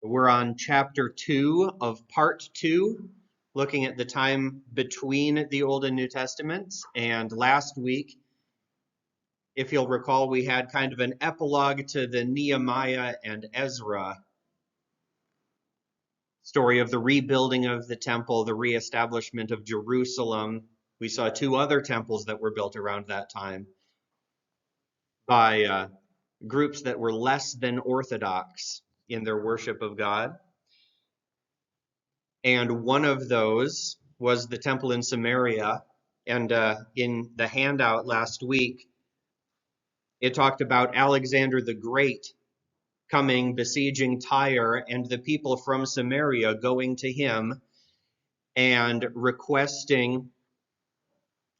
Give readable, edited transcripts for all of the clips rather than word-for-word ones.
We're on chapter 2 of part 2, looking at the time between the Old and New Testaments. And last week, if you'll recall, we had kind of an epilogue to the Nehemiah and Ezra story of the rebuilding of the temple, the reestablishment of Jerusalem. We saw 2 other temples that were built around that time by groups that were less than orthodox in their worship of God. And one of those was the temple in Samaria. And in the handout last week, it talked about Alexander the Great coming, besieging Tyre, and the people from Samaria going to him and requesting.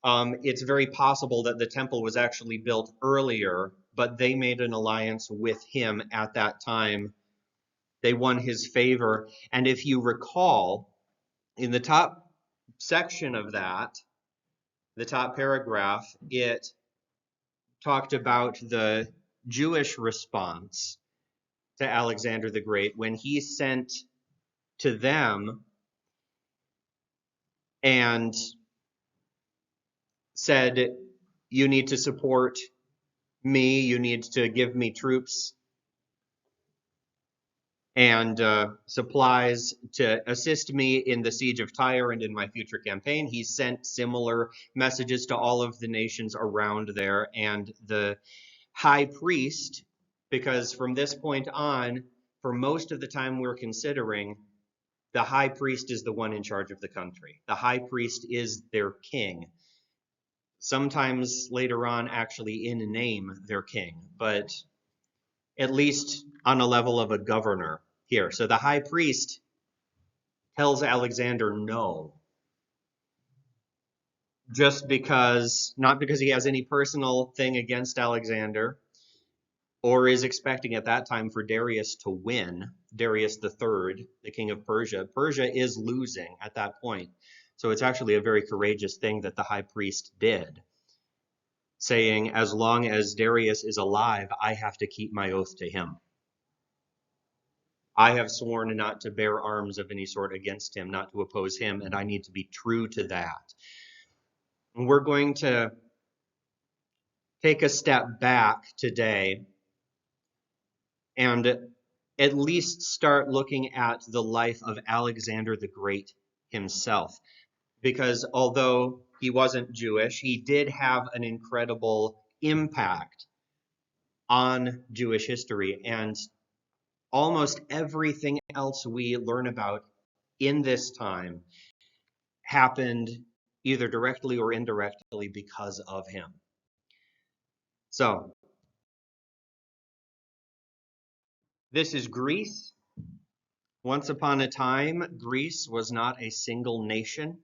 It's very possible that the temple was actually built earlier, but they made an alliance with him at that time. They won his favor. And if you recall, in the top section of that, the top paragraph, it talked about the Jewish response to Alexander the Great when he sent to them and said, you need to support me, you need to give me troops and supplies to assist me in the siege of Tyre and in my future campaign. He sent similar messages to all of the nations around there, and the high priest, because from this point on, for most of the time we're considering, the high priest is the one in charge of the country. The high priest is their king. Sometimes later on, actually in name, their king, but at least on a level of a governor here. So the high priest tells Alexander no, just because, not because he has any personal thing against Alexander, or is expecting at that time for Darius to win, Darius III, the king of Persia. Persia is losing at that point. So it's actually a very courageous thing that the high priest did, saying, as long as Darius is alive, I have to keep my oath to him. I have sworn not to bear arms of any sort against him, not to oppose him, and I need to be true to that. And we're going to take a step back today and at least start looking at the life of Alexander the Great himself. Because although he wasn't Jewish, he did have an incredible impact on Jewish history. And almost everything else we learn about in this time happened either directly or indirectly because of him. So, this is Greece. Once upon a time, Greece was not a single nation.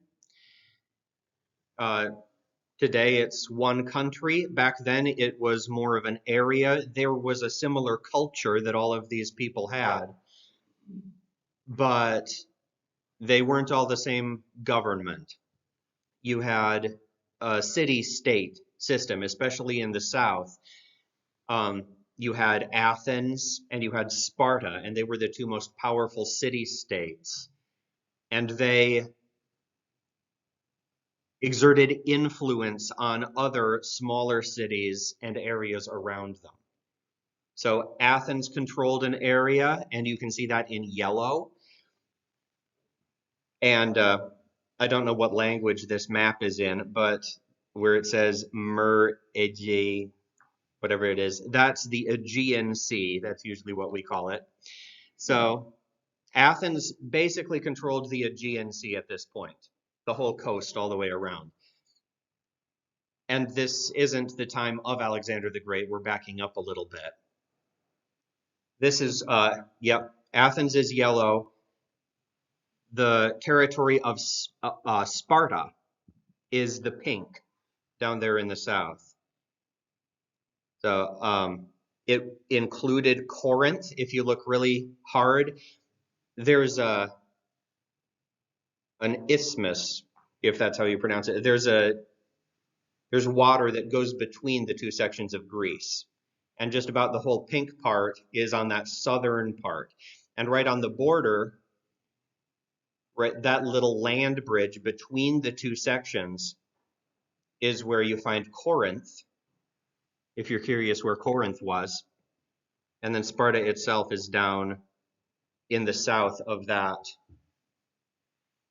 Today it's one country. Back then it was more of an area. There was a similar culture that all of these people had, but they weren't all the same government. You had a city-state system, especially in the south. You had Athens and you had Sparta, and they were the 2 most powerful city-states. And they exerted influence on other smaller cities and areas around them. So Athens controlled an area, and you can see that in yellow. And I don't know what language this map is in, but where it says Mer-Ege, whatever it is, that's the Aegean Sea. That's usually what we call it. So Athens basically controlled the Aegean Sea at this point, the whole coast all the way around. And this isn't the time of Alexander the Great. We're backing up a little bit. This is, Athens is yellow. The territory of Sparta is the pink down there in the south. So it included Corinth. If you look really hard, there's an isthmus, if that's how you pronounce it. There's water that goes between the 2 sections of Greece. And just about the whole pink part is on that southern part. And right on the border, right, that little land bridge between the two sections is where you find Corinth, if you're curious where Corinth was. And then Sparta itself is down in the south of that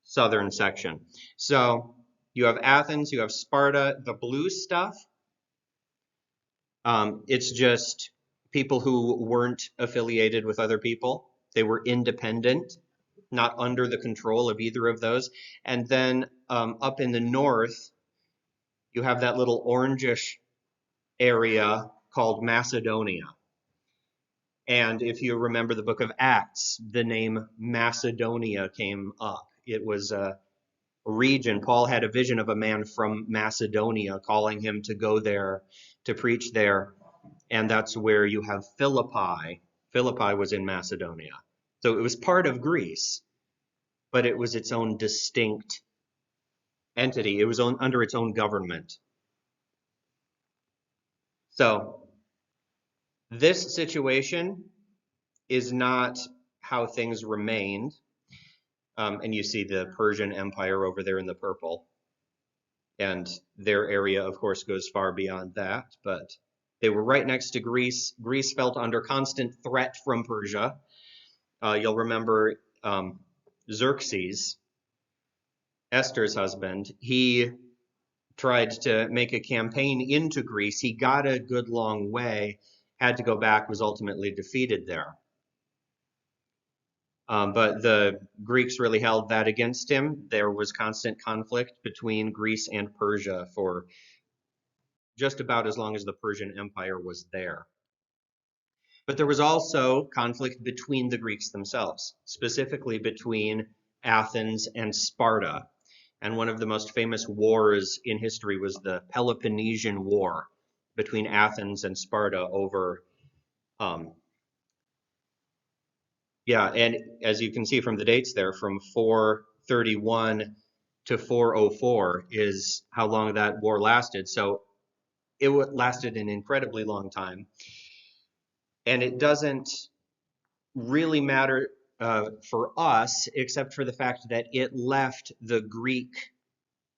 southern section. So you have Athens, you have Sparta, the blue stuff. It's just people who weren't affiliated with other people. They were independent, not under the control of either of those. And then up in the north, you have that little orangish area called Macedonia. And if you remember the book of Acts, the name Macedonia came up. It was a region. Paul had a vision of a man from Macedonia calling him to go there to preach there. And that's where you have Philippi. Philippi was in Macedonia. So it was part of Greece, but it was its own distinct entity. It was under its own government. So this situation is not how things remained. And you see the Persian Empire over there in the purple. And their area, of course, goes far beyond that. But they were right next to Greece. Greece felt under constant threat from Persia. You'll remember Xerxes, Esther's husband. He tried to make a campaign into Greece. He got a good long way, had to go back, was ultimately defeated there. But the Greeks really held that against him. There was constant conflict between Greece and Persia for just about as long as the Persian Empire was there. But there was also conflict between the Greeks themselves, specifically between Athens and Sparta. And one of the most famous wars in history was the Peloponnesian War between Athens and Sparta over and as you can see from the dates there, from 431 to 404 is how long that war lasted. So it lasted an incredibly long time. And it doesn't really matter for us, except for the fact that it left the Greek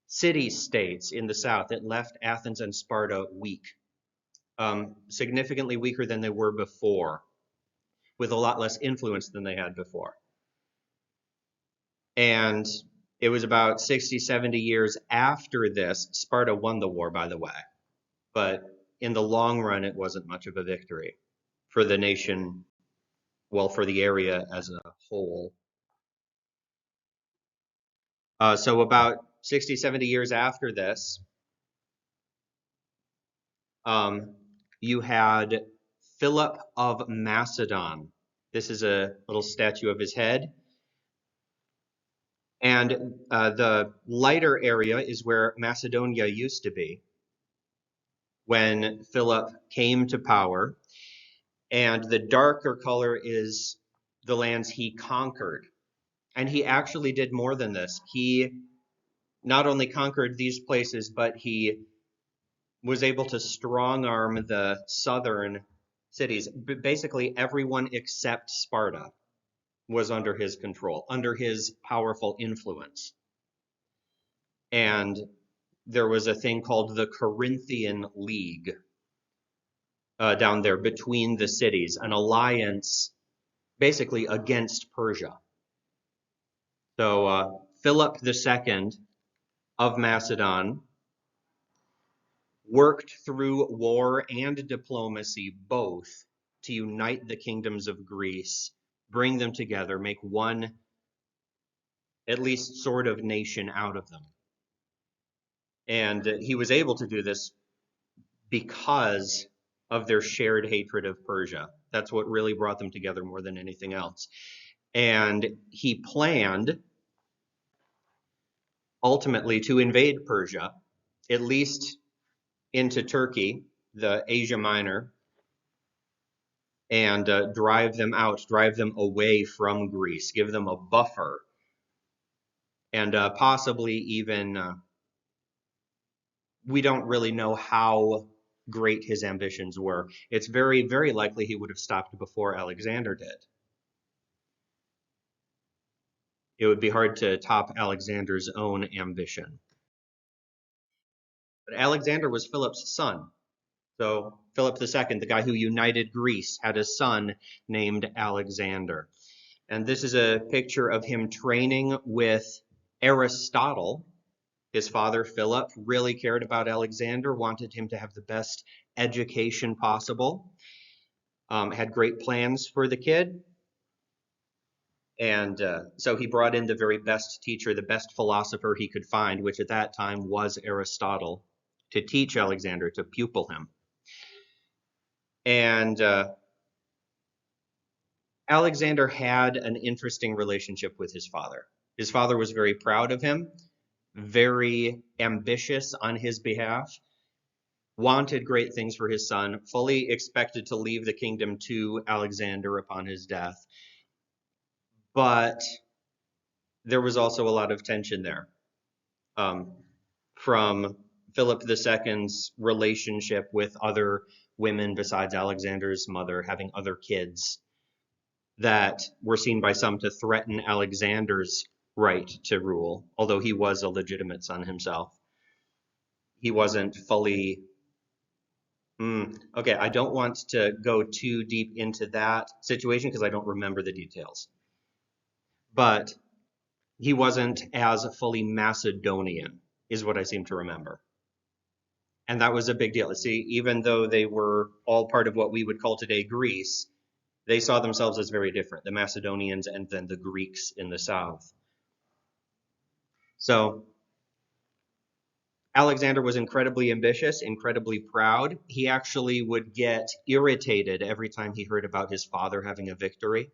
city-states in the south. It left Athens and Sparta weak, significantly weaker than they were before, with a lot less influence than they had before. And it was about 60, 70 years after this. Sparta won the war, by the way. But in the long run, it wasn't much of a victory for the nation, well, for the area as a whole. So about 60, 70 years after this, you had Philip of Macedon. This is a little statue of his head. And the lighter area is where Macedonia used to be when Philip came to power. And the darker color is the lands he conquered. And he actually did more than this. He not only conquered these places, but he was able to strong arm the southern cities. Basically, everyone except Sparta was under his control, under his powerful influence. And there was a thing called the Corinthian League down there between the cities, an alliance basically against Persia. So Philip II of Macedon worked through war and diplomacy both to unite the kingdoms of Greece, bring them together, make one at least sort of nation out of them. And he was able to do this because of their shared hatred of Persia. That's what really brought them together more than anything else. And he planned ultimately to invade Persia, at least into Turkey, the Asia Minor, and drive them out, drive them away from Greece, give them a buffer, and possibly even, we don't really know how great his ambitions were. It's very, very likely he would have stopped before Alexander did. It would be hard to top Alexander's own ambition. But Alexander was Philip's son. So Philip II, the guy who united Greece, had a son named Alexander. And this is a picture of him training with Aristotle. His father, Philip, really cared about Alexander, wanted him to have the best education possible, had great plans for the kid. And so he brought in the very best teacher, the best philosopher he could find, which at that time was Aristotle, to teach Alexander, to pupil him. And Alexander had an interesting relationship with his father. His father was very proud of him, very ambitious on his behalf, wanted great things for his son, fully expected to leave the kingdom to Alexander upon his death. But there was also a lot of tension there from Philip II's relationship with other women besides Alexander's mother, having other kids that were seen by some to threaten Alexander's right to rule, although he was a legitimate son himself. He wasn't fully... Okay, I don't want to go too deep into that situation because I don't remember the details. But he wasn't as fully Macedonian, is what I seem to remember. And that was a big deal. See, even though they were all part of what we would call today Greece, they saw themselves as very different, the Macedonians and then the Greeks in the south. So Alexander was incredibly ambitious, incredibly proud. He actually would get irritated every time he heard about his father having a victory.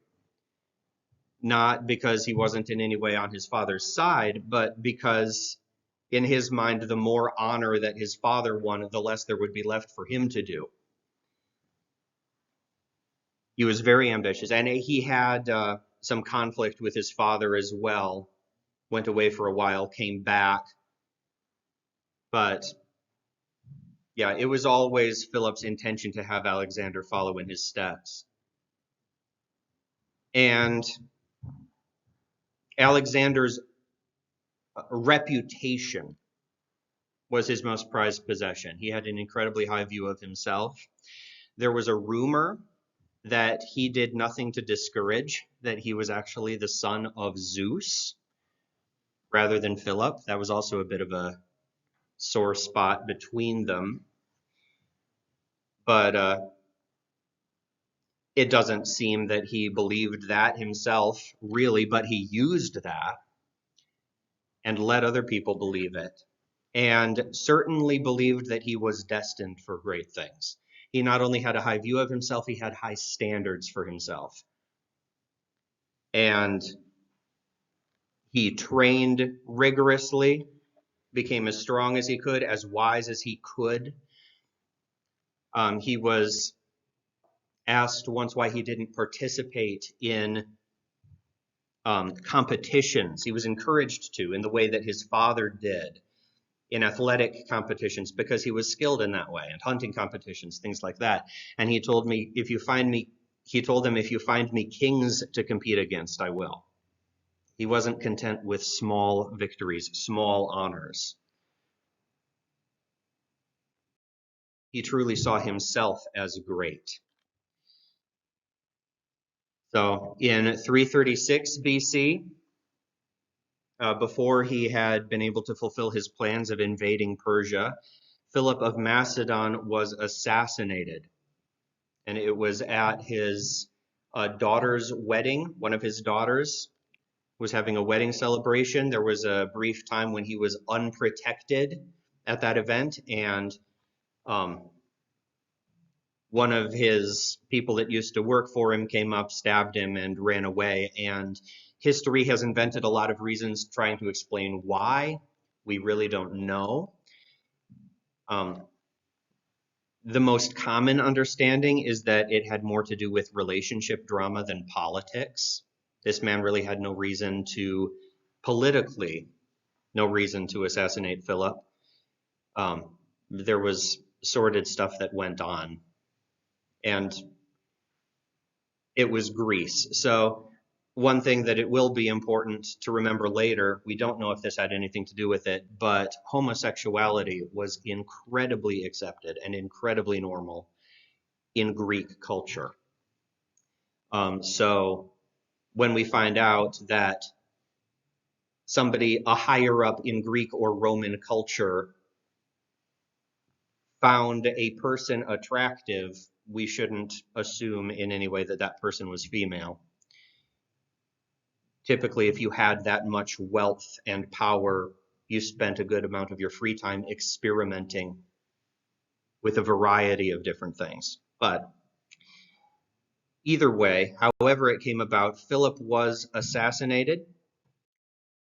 Not because he wasn't in any way on his father's side, but because in his mind, the more honor that his father won, the less there would be left for him to do. He was very ambitious, and he had some conflict with his father as well. Went away for a while, came back. But yeah, it was always Philip's intention to have Alexander follow in his steps. And Alexander's reputation was his most prized possession. He had an incredibly high view of himself. There was a rumor that he did nothing to discourage, that he was actually the son of Zeus rather than Philip. That was also a bit of a sore spot between them. But it doesn't seem that he believed that himself, really, but he used that and let other people believe it, and certainly believed that he was destined for great things. He not only had a high view of himself, he had high standards for himself. And he trained rigorously, became as strong as he could, as wise as he could. He was asked once why he didn't participate in competitions. He was encouraged to in the way that his father did in athletic competitions because he was skilled in that way, and hunting competitions, things like that. And he told me, if you find me, he told them, if you find me kings to compete against, I will. He wasn't content with small victories, small honors. He truly saw himself as great. So in 336 BC, before he had been able to fulfill his plans of invading Persia, Philip of Macedon was assassinated. And it was at his daughter's wedding. One of his daughters was having a wedding celebration. There was a brief time when he was unprotected at that event, and one of his people that used to work for him came up, stabbed him, and ran away. And history has invented a lot of reasons trying to explain why. We really don't know. The most common understanding is that it had more to do with relationship drama than politics. This man really had no reason to, politically, no reason to assassinate Philip. There was sordid stuff that went on. And it was Greece. So One thing that it will be important to remember later, we don't know if this had anything to do with it, but homosexuality was incredibly accepted and incredibly normal in Greek culture. So when we find out that somebody, a higher up in Greek or Roman culture, found a person attractive, we shouldn't assume in any way that that person was female. Typically, if you had that much wealth and power, you spent a good amount of your free time experimenting with a variety of different things. But either way, however it came about, Philip was assassinated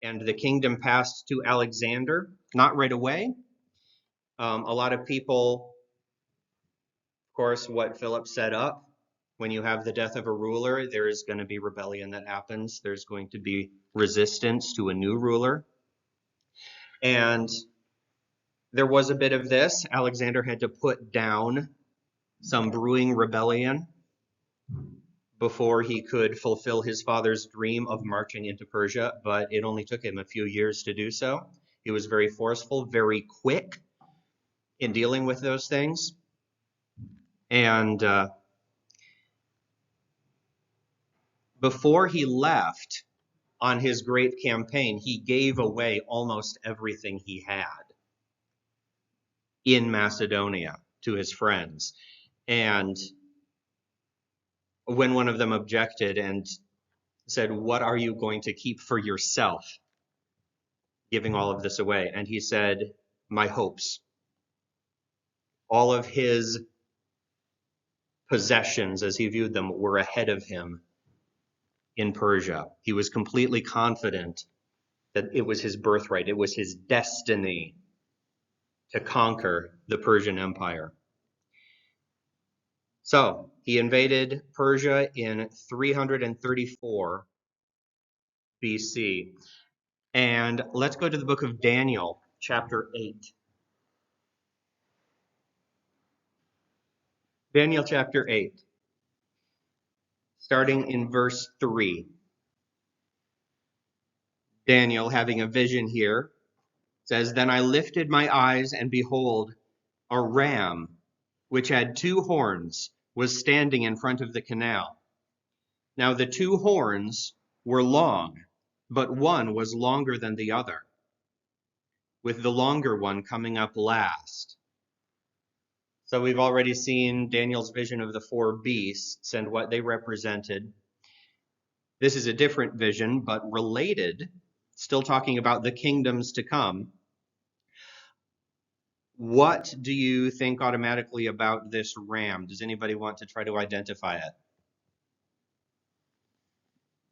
and the kingdom passed to Alexander, not right away. A lot of people, of course, what Philip set up, when you have the death of a ruler, there is going to be rebellion that happens. There's going to be resistance to a new ruler. And there was a bit of this. Alexander had to put down some brewing rebellion before he could fulfill his father's dream of marching into Persia, but it only took him a few years to do so. He was very forceful, very quick in dealing with those things. And before he left on his great campaign, he gave away almost everything he had in Macedonia to his friends. And when one of them objected and said, "What are you going to keep for yourself, giving all of this away?" And he said, "My hopes." All of his possessions, as he viewed them, were ahead of him in Persia. He was completely confident that it was his birthright, it was his destiny to conquer the Persian Empire. So he invaded Persia in 334 BC. And let's go to the book of Daniel, chapter 8. Daniel chapter 8, starting in verse 3. Daniel, having a vision here, says, "Then I lifted my eyes, and behold, a ram, which had 2 horns, was standing in front of the canal. Now the 2 horns were long, but one was longer than the other, with the longer one coming up last." So we've already seen Daniel's vision of the 4 beasts and what they represented. This is a different vision, but related, still talking about the kingdoms to come. What do you think automatically about this ram? Does anybody want to try to identify it?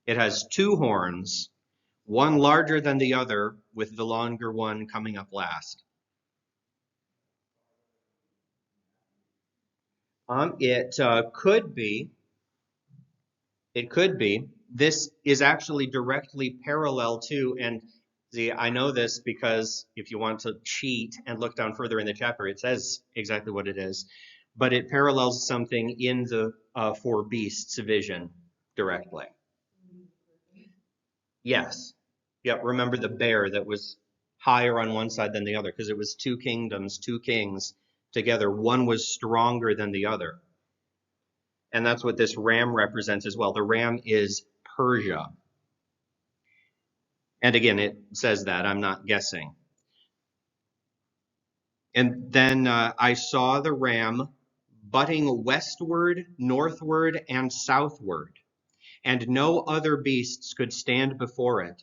It has 2 horns, one larger than the other, with the longer one coming up last. It could be. It could be. This is actually directly parallel to, and see, I know this because if you want to cheat and look down further in the chapter, it says exactly what it is, but it parallels something in the 4 beasts vision directly. Yes. Yep, remember the bear that was higher on one side than the other because it was 2 kingdoms, 2 kings together. One was stronger than the other. And that's what this ram represents as well. The ram is Persia. And again, it says that. I'm not guessing. And then I saw the ram butting westward, northward, and southward, and no other beasts could stand before it.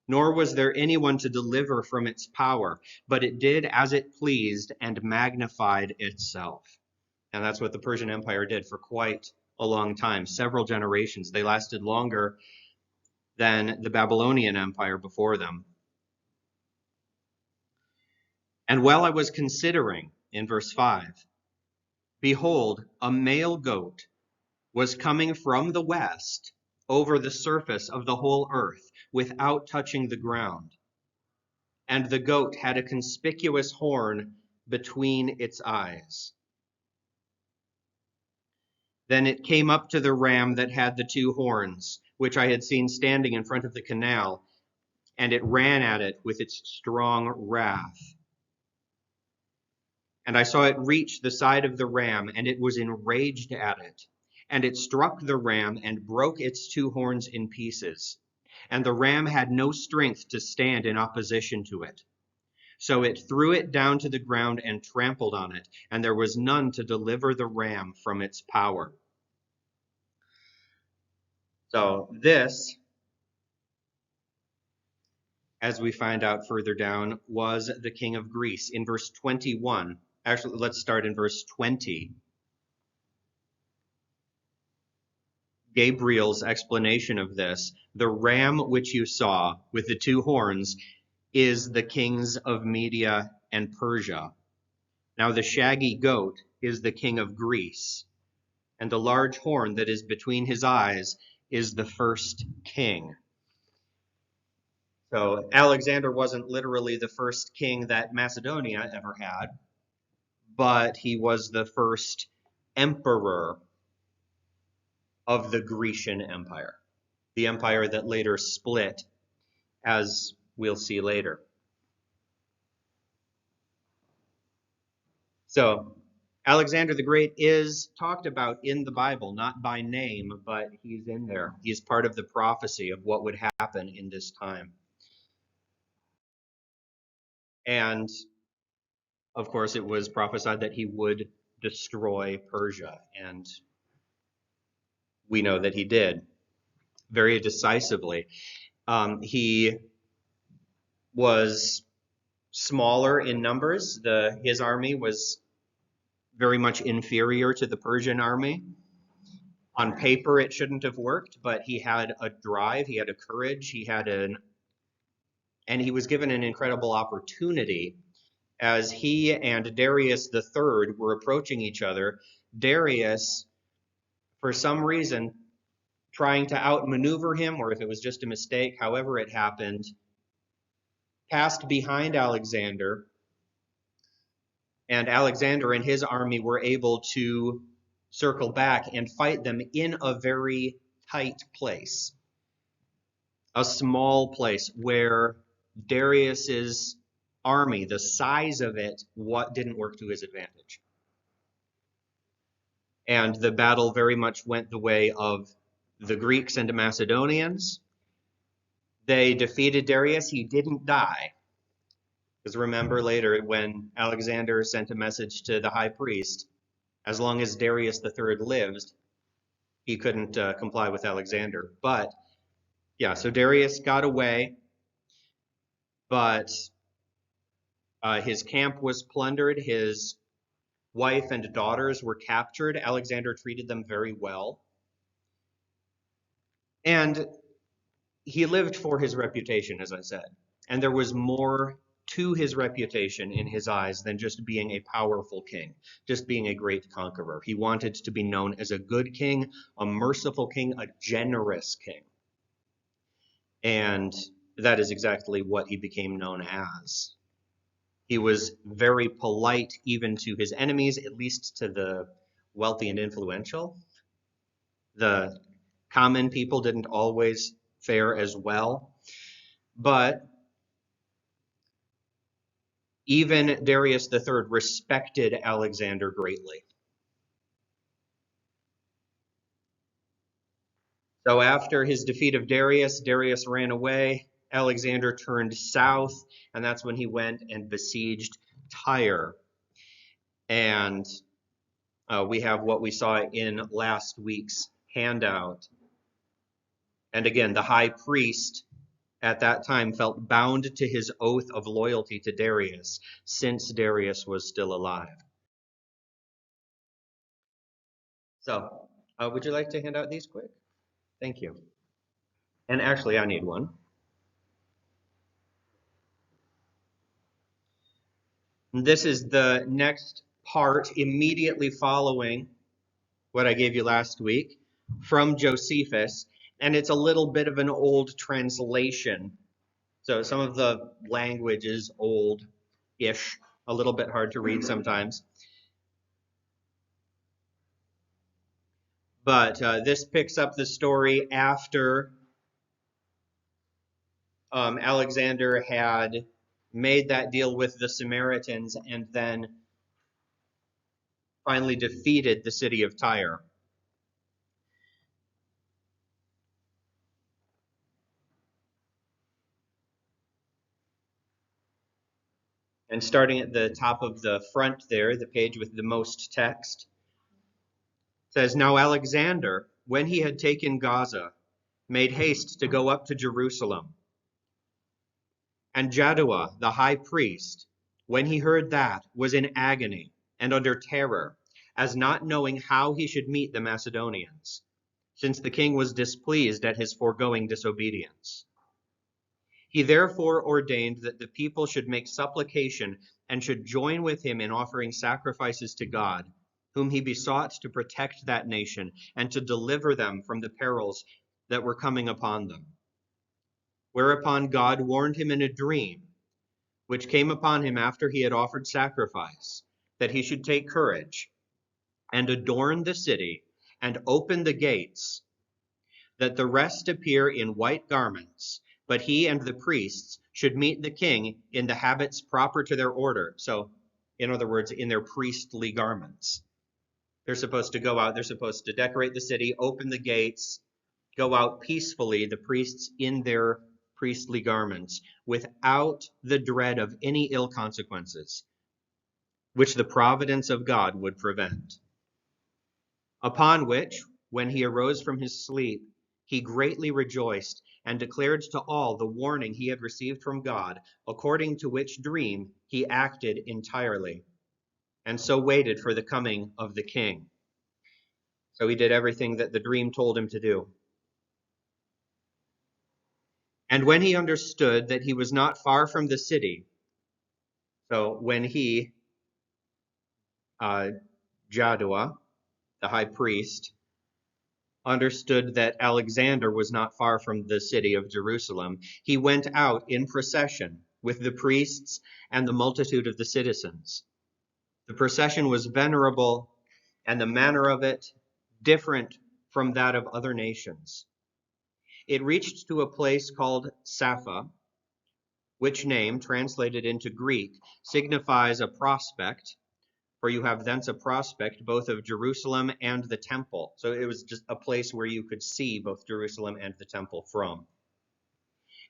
Nor was there anyone to deliver from its power, but it did as it pleased and magnified itself. And that's what the Persian Empire did for quite a long time, several generations. They lasted longer than the Babylonian Empire before them. And while I was considering, in verse 5, behold, a male goat was coming from the west over the surface of the whole earth without touching the ground. And the goat had a conspicuous horn between its eyes. Then it came up to the ram that had the 2 horns, which I had seen standing in front of the canal, and it ran at it with its strong wrath. And I saw it reach the side of the ram, and it was enraged at it. And it struck the ram and broke its two horns in pieces. And the ram had no strength to stand in opposition to it. So it threw it down to the ground and trampled on it, and there was none to deliver the ram from its power. So this, as we find out further down, was the king of Greece. In verse 21, actually, let's start in verse 20. Gabriel's explanation of this, the ram which you saw with the two horns is the kings of Media and Persia. Now the shaggy goat is the king of Greece, and the large horn that is between his eyes is the first king. So Alexander wasn't literally the first king that Macedonia ever had, but he was the first emperor of the Grecian Empire, the empire that later split, as we'll see later. So Alexander the Great is talked about in the Bible, not by name, but he's in there. He's part of the prophecy of what would happen in this time. And of course, it was prophesied that he would destroy Persia, and we know that he did very decisively. He was smaller in numbers. His army was very much inferior to the Persian army. On paper, it shouldn't have worked, but he had a drive, he had a courage, and he was given an incredible opportunity. As he and Darius III were approaching each other, Darius, for some reason, trying to outmaneuver him, or if it was just a mistake, however it happened, passed behind Alexander, and Alexander and his army were able to circle back and fight them in a very tight place, a small place where Darius's army, the size of it, didn't work to his advantage. And the battle very much went the way of the Greeks and the Macedonians. They defeated Darius. He didn't die. Because remember later when Alexander sent a message to the high priest, as long as Darius III lived, he couldn't comply with Alexander. But yeah, so Darius got away, but his camp was plundered. His wife and daughters were captured. Alexander treated them very well. And he lived for his reputation, as I said. And there was more to his reputation in his eyes than just being a powerful king, just being a great conqueror. He wanted to be known as a good king, a merciful king, a generous king. And that is exactly what he became known as. He was very polite even to his enemies, at least to the wealthy and influential. The common people didn't always fare as well. But even Darius III respected Alexander greatly. So after his defeat of Darius, Darius ran away. Alexander turned south, and that's when he went and besieged Tyre. And we have what we saw in last week's handout. And again, the high priest at that time felt bound to his oath of loyalty to Darius, since Darius was still alive. So, would you like to hand out these quick? Thank you. And actually, I need one. This is the next part immediately following what I gave you last week from Josephus, and it's a little bit of an old translation. So some of the language is old-ish, a little bit hard to read sometimes. But this picks up the story after Alexander had made that deal with the Samaritans and then finally defeated the city of Tyre. And starting at the top of the front there, the page with the most text, says, Now Alexander, when he had taken Gaza, made haste to go up to Jerusalem. And Jaddua, the high priest, when he heard that, was in agony and under terror, as not knowing how he should meet the Macedonians, since the king was displeased at his foregoing disobedience. He therefore ordained that the people should make supplication and should join with him in offering sacrifices to God, whom he besought to protect that nation and to deliver them from the perils that were coming upon them. Whereupon God warned him in a dream, which came upon him after he had offered sacrifice, that he should take courage and adorn the city and open the gates, that the rest appear in white garments, but he and the priests should meet the king in the habits proper to their order. So, in other words, in their priestly garments. They're supposed to go out, they're supposed to decorate the city, open the gates, go out peacefully, the priests in their priestly garments, without the dread of any ill consequences, which the providence of God would prevent. Upon which, when he arose from his sleep, he greatly rejoiced and declared to all the warning he had received from God, according to which dream he acted entirely, and so waited for the coming of the king. So he did everything that the dream told him to do. And when he understood that he was not far from the city, so when he, Jaddua, the high priest, understood that Alexander was not far from the city of Jerusalem, he went out in procession with the priests and the multitude of the citizens. The procession was venerable, and the manner of it different from that of other nations. It reached to a place called Sapha, which name, translated into Greek, signifies a prospect, for you have thence a prospect both of Jerusalem and the temple. So it was just a place where you could see both Jerusalem and the temple from.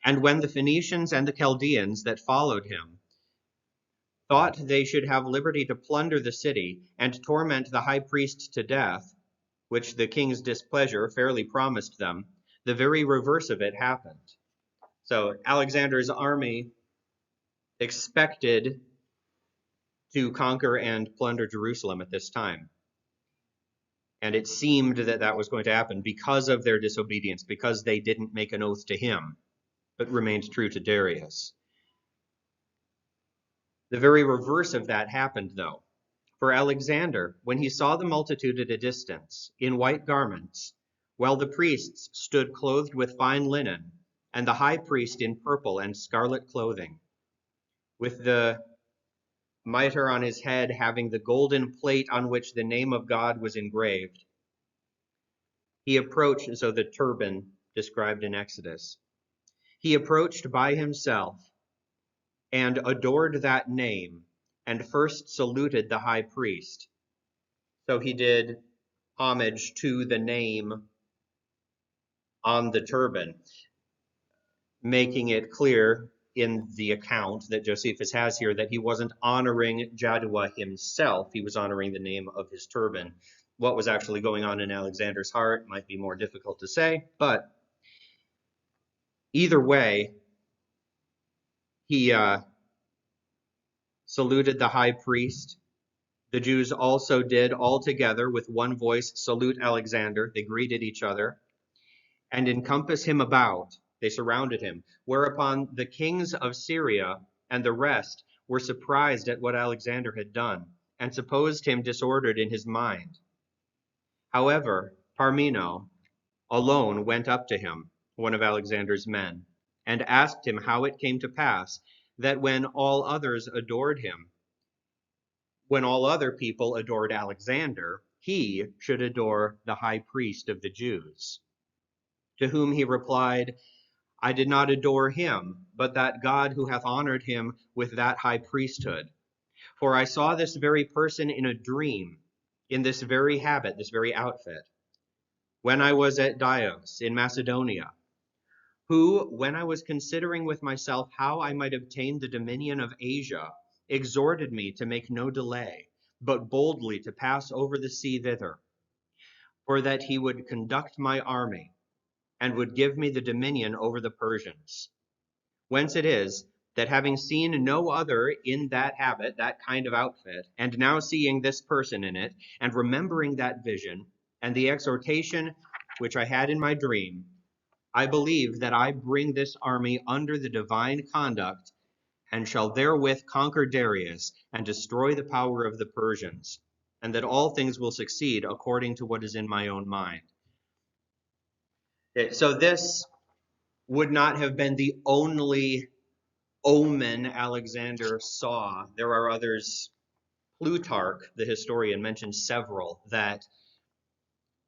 And when the Phoenicians and the Chaldeans that followed him thought they should have liberty to plunder the city and torment the high priest to death, which the king's displeasure fairly promised them, the very reverse of it happened. So Alexander's army expected to conquer and plunder Jerusalem at this time. And it seemed that that was going to happen because of their disobedience, because they didn't make an oath to him, but remained true to Darius. The very reverse of that happened, though. For Alexander, when he saw the multitude at a distance, in white garments, while the priests stood clothed with fine linen, and the high priest in purple and scarlet clothing, with the mitre on his head having the golden plate on which the name of God was engraved, he approached, so the turban described in Exodus, he approached by himself and adored that name and first saluted the high priest. So he did homage to the name on the turban, making it clear in the account that Josephus has here that he wasn't honoring Jaddua himself, he was honoring the name of his turban. What was actually going on in Alexander's heart might be more difficult to say, but either way, he saluted the high priest. The Jews also did all together with one voice salute Alexander. They greeted each other and encompass him about. They surrounded him, whereupon the kings of Syria and the rest were surprised at what Alexander had done and supposed him disordered in his mind. However, Parmeno alone went up to him, one of Alexander's men, and asked him how it came to pass that when all others adored him, when all other people adored Alexander, he should adore the high priest of the Jews. To whom he replied, I did not adore him, but that God who hath honored him with that high priesthood. For I saw this very person in a dream, in this very habit, this very outfit, when I was at Dios in Macedonia, who, when I was considering with myself how I might obtain the dominion of Asia, exhorted me to make no delay, but boldly to pass over the sea thither, for that he would conduct my army, and would give me the dominion over the Persians. Whence it is that having seen no other in that habit, that kind of outfit, and now seeing this person in it, and remembering that vision, and the exhortation which I had in my dream, I believe that I bring this army under the divine conduct, and shall therewith conquer Darius, and destroy the power of the Persians, and that all things will succeed according to what is in my own mind. Okay, so this would not have been the only omen Alexander saw. There are others. Plutarch, the historian, mentions several that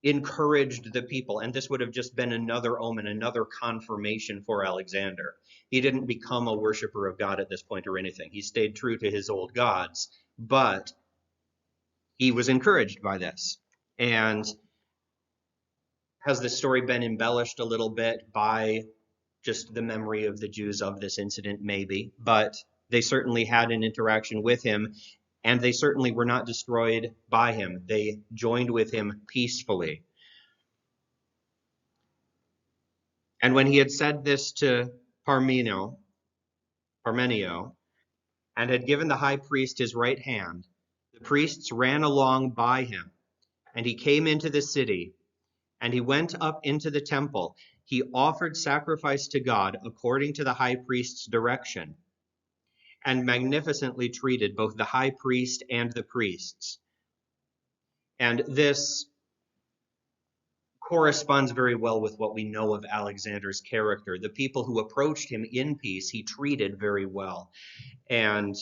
encouraged the people, and this would have just been another omen, another confirmation for Alexander. He didn't become a worshiper of God at this point or anything. He stayed true to his old gods, but he was encouraged by this. And has the story been embellished a little bit by just the memory of the Jews of this incident? Maybe, but they certainly had an interaction with him, and they certainly were not destroyed by him. They joined with him peacefully. And when he had said this to Parmenio, and had given the high priest his right hand, the priests ran along by him, and he came into the city, and he went up into the temple. He offered sacrifice to God according to the high priest's direction, and magnificently treated both the high priest and the priests. And this corresponds very well with what we know of Alexander's character. The people who approached him in peace, he treated very well. And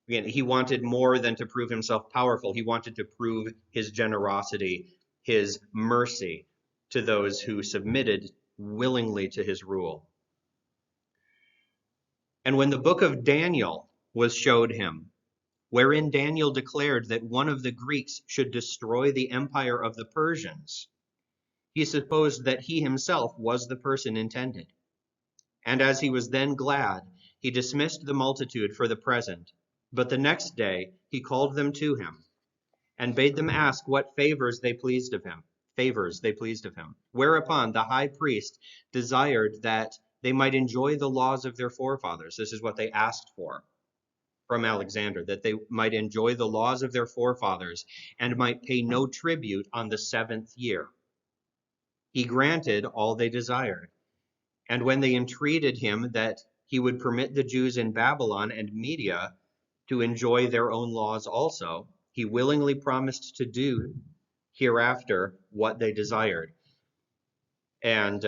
again, he wanted more than to prove himself powerful. He wanted to prove his generosity, his mercy to those who submitted willingly to his rule. And when the book of Daniel was showed him, wherein Daniel declared that one of the Greeks should destroy the empire of the Persians, he supposed that he himself was the person intended. And as he was then glad, he dismissed the multitude for the present. But the next day he called them to him, and bade them ask what favors they pleased of him. Whereupon the high priest desired that they might enjoy the laws of their forefathers. This is what they asked for from Alexander, that they might enjoy the laws of their forefathers and might pay no tribute on the 7th year. He granted all they desired. And when they entreated him that he would permit the Jews in Babylon and Media to enjoy their own laws also, he willingly promised to do hereafter what they desired. And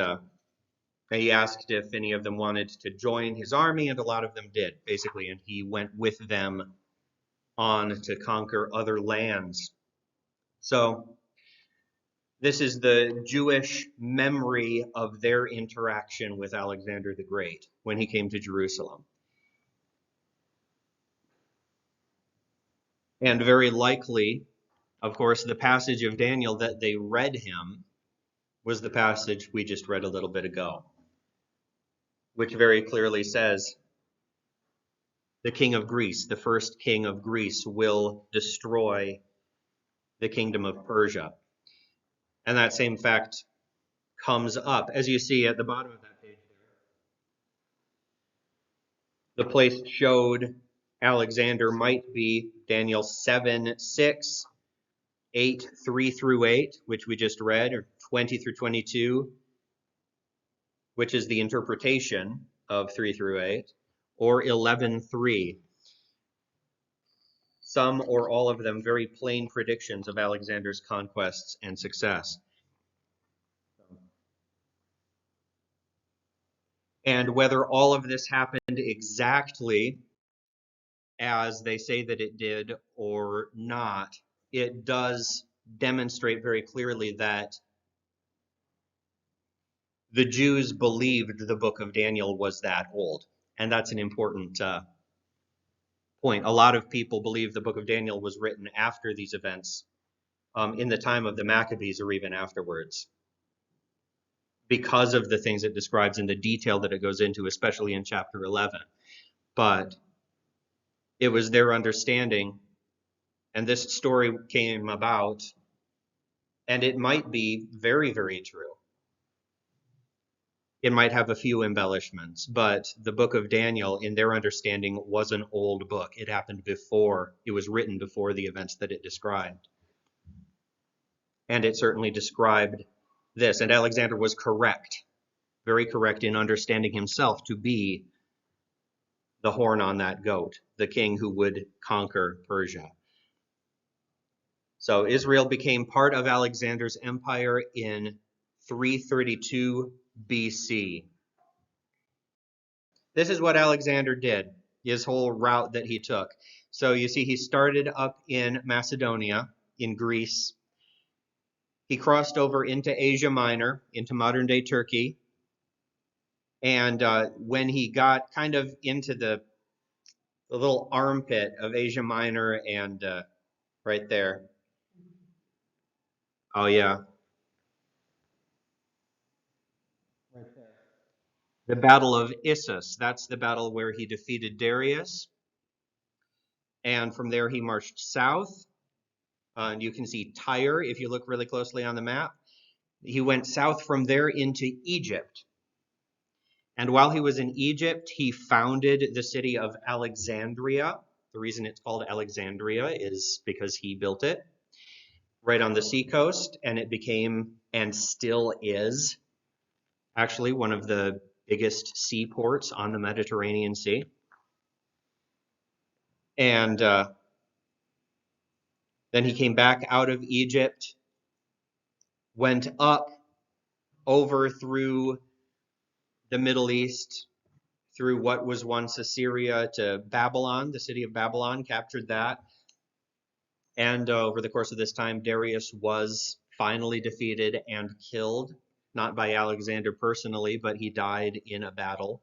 he asked if any of them wanted to join his army, and a lot of them did, basically, and he went with them on to conquer other lands. So this is the Jewish memory of their interaction with Alexander the Great when he came to Jerusalem. And very likely, of course, the passage of Daniel that they read him was the passage we just read a little bit ago, which very clearly says the king of Greece, the first king of Greece, will destroy the kingdom of Persia. And that same fact comes up, as you see at the bottom of that page there. The place showed Alexander might be Daniel 7:6, 8:3 through 8, which we just read, or 20 through 22, which is the interpretation of 3 through 8, or 11:3. Some or all of them very plain predictions of Alexander's conquests and success. And whether all of this happened exactly as they say that it did or not it does demonstrate very clearly that the Jews believed the book of Daniel was that old. And that's an important point. A lot of people believe the book of Daniel was written after these events, in the time of the Maccabees or even afterwards, because of the things it describes and the detail that it goes into, especially in chapter 11. But it was their understanding, and this story came about, and it might be very, very true. It might have a few embellishments, but the book of Daniel, in their understanding, was an old book. It happened before, it was written before the events that it described. And it certainly described this. And Alexander was correct, very correct in understanding himself to be the horn on that goat, the king who would conquer Persia. So Israel became part of Alexander's empire in 332 BC. This is what Alexander did, his whole route that he took. So you see, he started up in Macedonia, in Greece. He crossed over into Asia Minor, into modern-day Turkey. And when he got kind of into the little armpit of Asia Minor and right there. Oh, yeah. Right there. The Battle of Issus. That's the battle where he defeated Darius. And from there he marched south. And you can see Tyre if you look really closely on the map. He went south from there into Egypt. And while he was in Egypt, he founded the city of Alexandria. The reason it's called Alexandria is because he built it right on the seacoast, and it became, and still is, actually one of the biggest seaports on the Mediterranean Sea. And then he came back out of Egypt, went up over through the Middle East, through what was once Assyria to Babylon, the city of Babylon, captured that. And over the course of this time, Darius was finally defeated and killed, not by Alexander personally, but he died in a battle.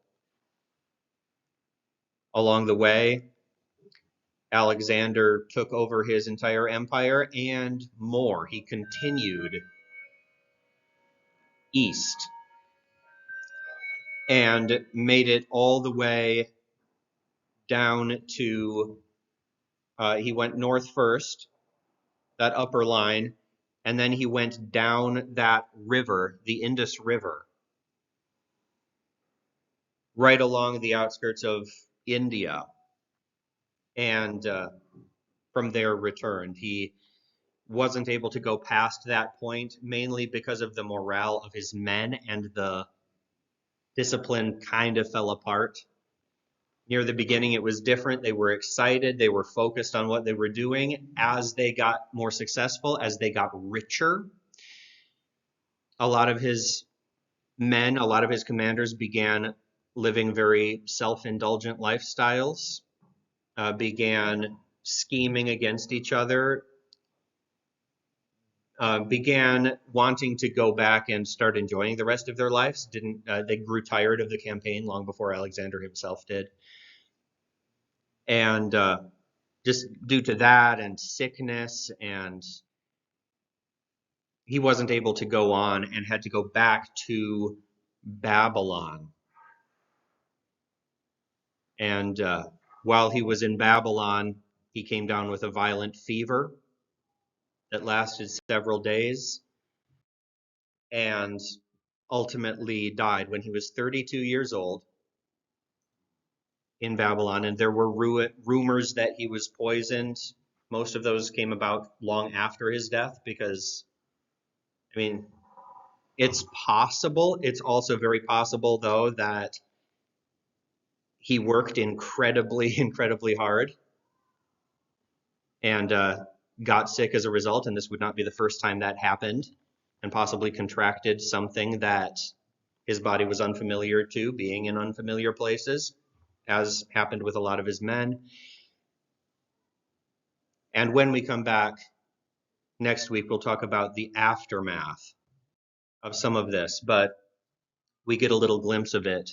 Along the way, Alexander took over his entire empire and more. He continued east and made it all the way down to, he went north first, that upper line, and then he went down that river, the Indus River, right along the outskirts of India, and from there returned. He wasn't able to go past that point, mainly because of the morale of his men, and the discipline kind of fell apart. Near the beginning, it was different. They were excited. They were focused on what they were doing. As they got more successful, as they got richer, a lot of his men, a lot of his commanders began living very self-indulgent lifestyles, began scheming against each other, began wanting to go back and start enjoying the rest of their lives. They grew tired of the campaign long before Alexander himself did. And just due to that and sickness, and he wasn't able to go on and had to go back to Babylon. And while he was in Babylon, he came down with a violent fever that lasted several days and ultimately died when he was 32 years old in Babylon. And there were rumors that he was poisoned. Most of those came about long after his death because, I mean, it's possible. It's also very possible, though, that he worked incredibly, incredibly hard and got sick as a result, and this would not be the first time that happened, and possibly contracted something that his body was unfamiliar to, being in unfamiliar places, as happened with a lot of his men. And when we come back Next week, we'll talk about the aftermath of some of this, but we get a little glimpse of it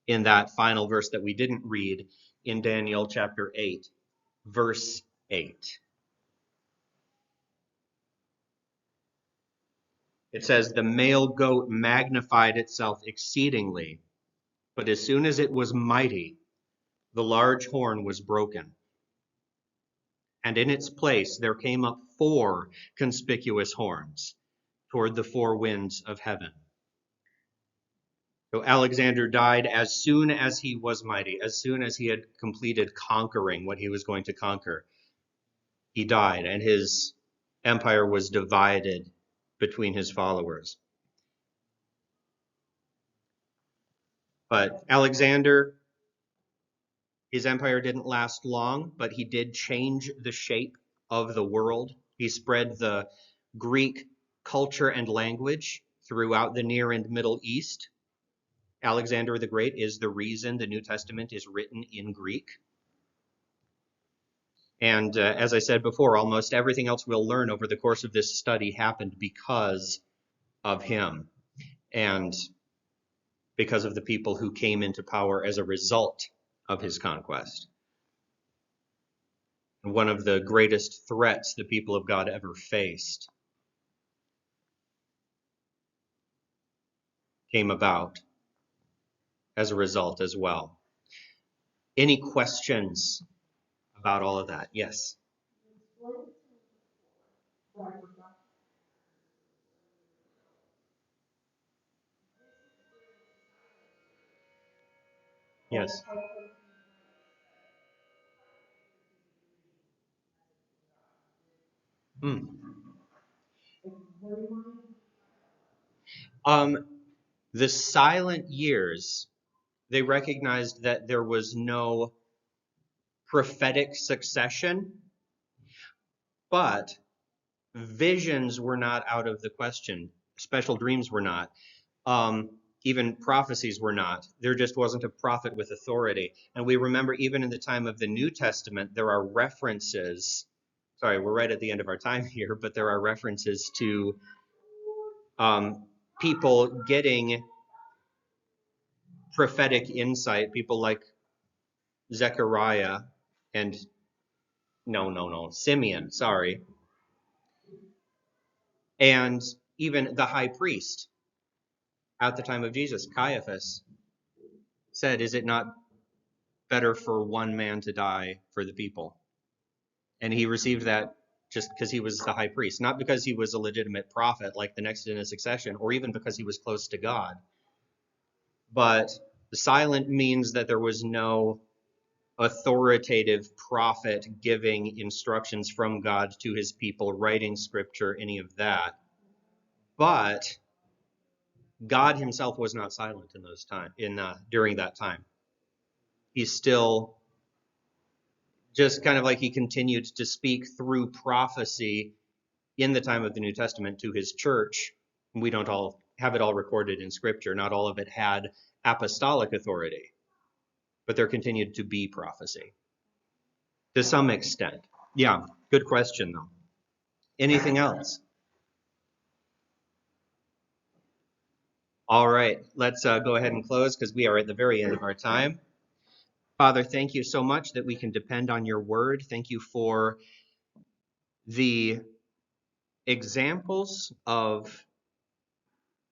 in that final verse that we didn't read in Daniel chapter 8, verse 8. It says, "The male goat magnified itself exceedingly, but as soon as it was mighty, the large horn was broken. And in its place there came up 4 conspicuous horns toward the 4 winds of heaven." So Alexander died as soon as he was mighty, as soon as he had completed conquering what he was going to conquer. He died, and his empire was divided between his followers. But Alexander, his empire didn't last long, but he did change the shape of the world. He spread the Greek culture and language throughout the Near and Middle East. Alexander the Great is the reason the New Testament is written in Greek. And as I said before, almost everything else we'll learn over the course of this study happened because of him and because of the people who came into power as a result of his conquest. One of the greatest threats the people of God ever faced came about as a result as well. Any questions about all of that? Yes. Yes. Hmm. The silent years, they recognized that there was no prophetic succession, but visions were not out of the question. Special dreams were not. Even prophecies were not. There just wasn't a prophet with authority. And we remember even in the time of the New Testament, there are references. Sorry, we're right at the end of our time here, but there are references to people getting prophetic insight, people like Zechariah and Simeon, sorry. And even the high priest at the time of Jesus, Caiaphas, said, "Is it not better for one man to die for the people?" And he received that just because he was the high priest, not because he was a legitimate prophet like the next in a succession, or even because he was close to God. But the silent means that there was no authoritative prophet giving instructions from God to his people, writing scripture, any of that. But God himself was not silent in those time during that time. He's still just kind of like he continued to speak through prophecy in the time of the New Testament to his church. We don't all have it all recorded in scripture. Not all of it had apostolic authority, but there continued to be prophecy to some extent. Yeah, good question though. Anything else? All right, let's go ahead and close because we are at the very end of our time. Father, thank you so much that we can depend on your word. Thank you for the examples of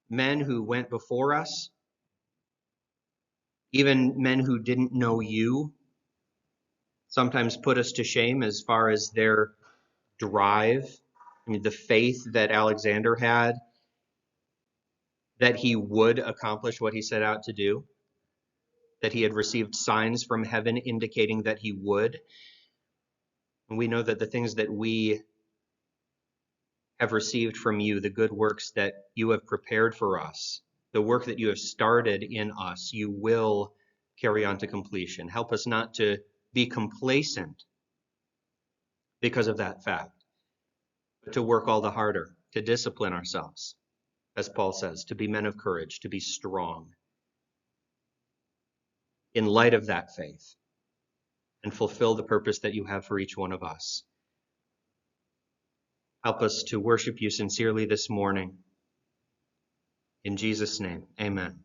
men who went before us, even men who didn't know you, sometimes put us to shame as far as their drive. I mean, the faith that Alexander had, that he would accomplish what he set out to do, that he had received signs from heaven indicating that he would. And we know that the things that we have received from you, the good works that you have prepared for us, the work that you have started in us, you will carry on to completion. Help us not to be complacent because of that fact, but to work all the harder, to discipline ourselves, as Paul says, to be men of courage, to be strong in light of that faith, and fulfill the purpose that you have for each one of us. Help us to worship you sincerely this morning. In Jesus' name, amen.